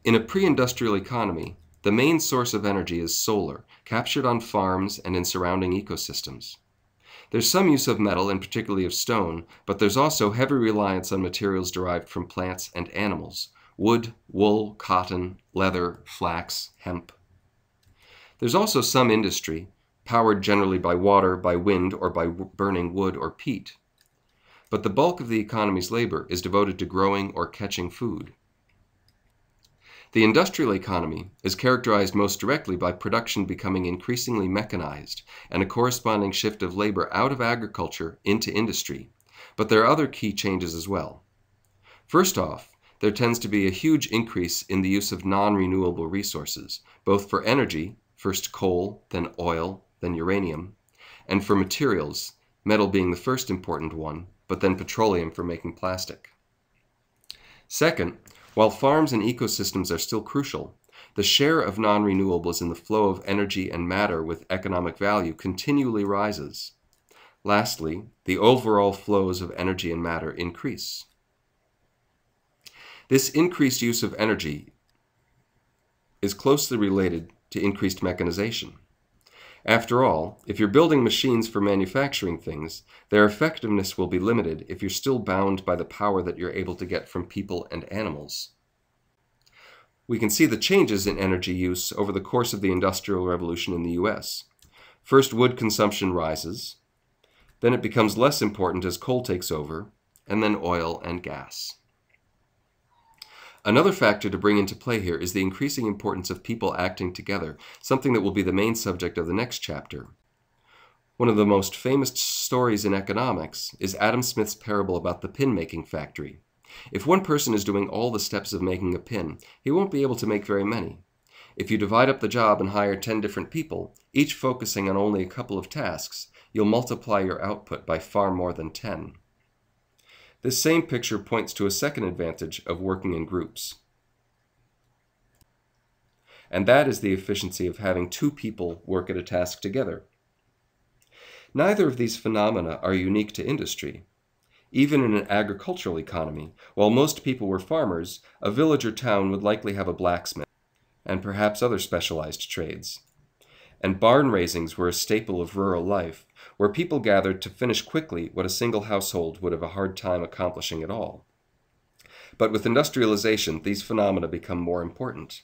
In a pre-industrial economy, the main source of energy is solar, captured on farms and in surrounding ecosystems. There's some use of metal, and particularly of stone, but there's also heavy reliance on materials derived from plants and animals: wood, wool, cotton, leather, flax, hemp. There's also some industry, powered generally by water, by wind, or by burning wood or peat. But the bulk of the economy's labor is devoted to growing or catching food. The industrial economy is characterized most directly by production becoming increasingly mechanized and a corresponding shift of labor out of agriculture into industry, but there are other key changes as well. First off, there tends to be a huge increase in the use of non-renewable resources, both for energy, first coal, then oil, then uranium, and for materials, metal being the first important one, but then petroleum for making plastic. Second, while farms and ecosystems are still crucial, the share of non-renewables in the flow of energy and matter with economic value continually rises. Lastly, the overall flows of energy and matter increase. This increased use of energy is closely related to increased mechanization. After all, if you're building machines for manufacturing things, their effectiveness will be limited if you're still bound by the power that you're able to get from people and animals. We can see the changes in energy use over the course of the Industrial Revolution in the US. First, wood consumption rises, then it becomes less important as coal takes over, and then oil and gas. Another factor to bring into play here is the increasing importance of people acting together, something that will be the main subject of the next chapter. One of the most famous stories in economics is Adam Smith's parable about the pin-making factory. If one person is doing all the steps of making a pin, he won't be able to make very many. If you divide up the job and hire 10 different people, each focusing on only a couple of tasks, you'll multiply your output by far more than 10. This same picture points to a second advantage of working in groups. And that is the efficiency of having two people work at a task together. Neither of these phenomena are unique to industry. Even in an agricultural economy, while most people were farmers, a village or town would likely have a blacksmith, and perhaps other specialized trades. And barn raisings were a staple of rural life, where people gathered to finish quickly what a single household would have a hard time accomplishing at all. But with industrialization, these phenomena become more important.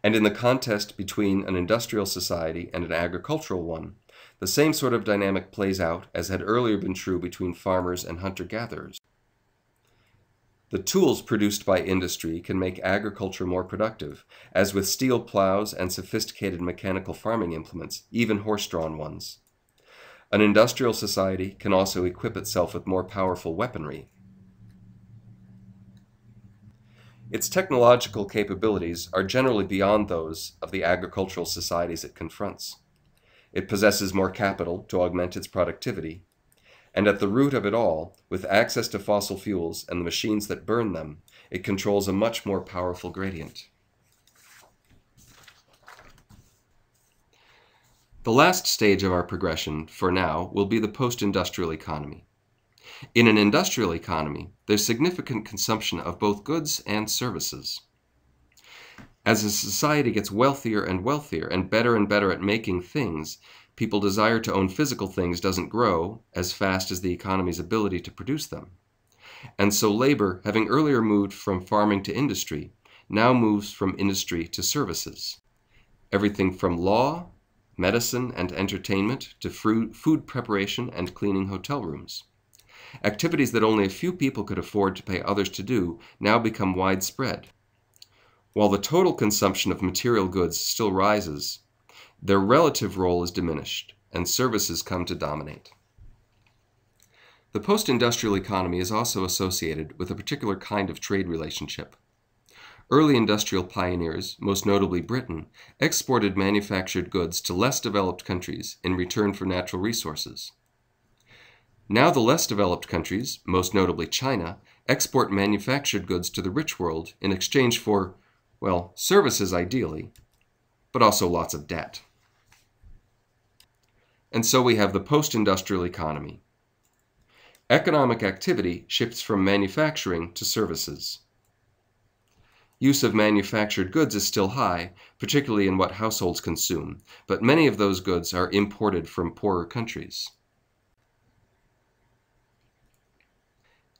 And in the contest between an industrial society and an agricultural one, the same sort of dynamic plays out as had earlier been true between farmers and hunter-gatherers. The tools produced by industry can make agriculture more productive, as with steel plows and sophisticated mechanical farming implements, even horse-drawn ones. An industrial society can also equip itself with more powerful weaponry. Its technological capabilities are generally beyond those of the agricultural societies it confronts. It possesses more capital to augment its productivity, and at the root of it all, with access to fossil fuels and the machines that burn them, it controls a much more powerful gradient. The last stage of our progression, for now, will be the post-industrial economy. In an industrial economy, there's significant consumption of both goods and services. As a society gets wealthier and better at making things, people's desire to own physical things doesn't grow as fast as the economy's ability to produce them. And so labor, having earlier moved from farming to industry, now moves from industry to services. Everything from law, medicine, and entertainment to food preparation and cleaning hotel rooms. Activities that only a few people could afford to pay others to do now become widespread. While the total consumption of material goods still rises, their relative role is diminished, and services come to dominate. The post-industrial economy is also associated with a particular kind of trade relationship. Early industrial pioneers, most notably Britain, exported manufactured goods to less developed countries in return for natural resources. Now the less developed countries, most notably China, export manufactured goods to the rich world in exchange for, well, services ideally, but also lots of debt. And so we have the post-industrial economy. Economic activity shifts from manufacturing to services. Use of manufactured goods is still high, particularly in what households consume, but many of those goods are imported from poorer countries.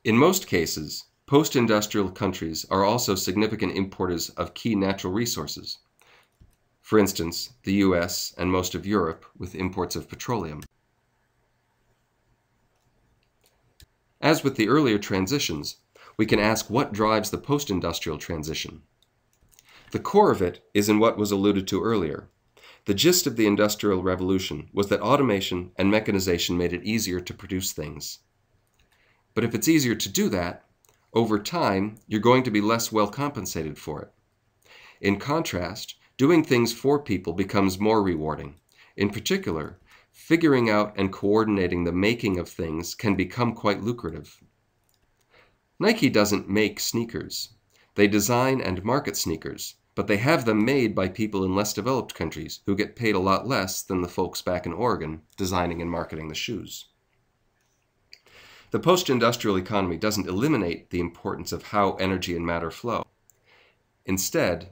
In most cases, post-industrial countries are also significant importers of key natural resources. For instance, the US and most of Europe with imports of petroleum. As with the earlier transitions, we can ask what drives the post-industrial transition. The core of it is in what was alluded to earlier. The gist of the Industrial Revolution was that automation and mechanization made it easier to produce things. But if it's easier to do that, over time, you're going to be less well compensated for it. In contrast, doing things for people becomes more rewarding. In particular, figuring out and coordinating the making of things can become quite lucrative. Nike doesn't make sneakers. They design and market sneakers, but they have them made by people in less developed countries who get paid a lot less than the folks back in Oregon designing and marketing the shoes. The post-industrial economy doesn't eliminate the importance of how energy and matter flow. Instead,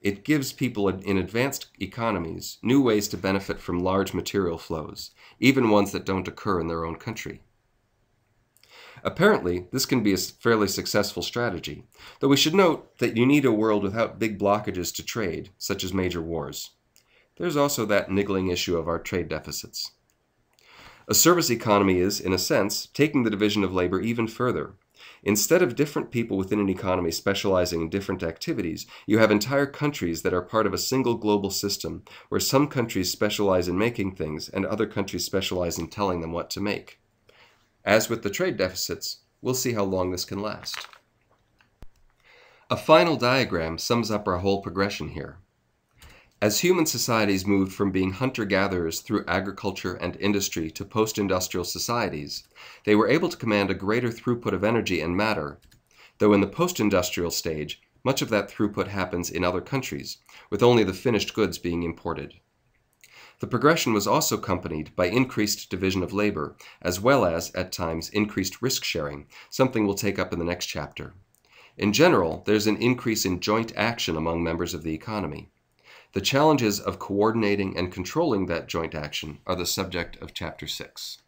it gives people in advanced economies new ways to benefit from large material flows, even ones that don't occur in their own country. Apparently, this can be a fairly successful strategy, though we should note that you need a world without big blockages to trade, such as major wars. There's also that niggling issue of our trade deficits. A service economy is, in a sense, taking the division of labor even further. Instead of different people within an economy specializing in different activities, you have entire countries that are part of a single global system, where some countries specialize in making things and other countries specialize in telling them what to make. As with the trade deficits, we'll see how long this can last. A final diagram sums up our whole progression here. As human societies moved from being hunter-gatherers through agriculture and industry to post-industrial societies, they were able to command a greater throughput of energy and matter, though in the post-industrial stage, much of that throughput happens in other countries, with only the finished goods being imported. The progression was also accompanied by increased division of labor, as well as, at times, increased risk-sharing, something we'll take up in the next chapter. In general, there's an increase in joint action among members of the economy. The challenges of coordinating and controlling that joint action are the subject of Chapter 6.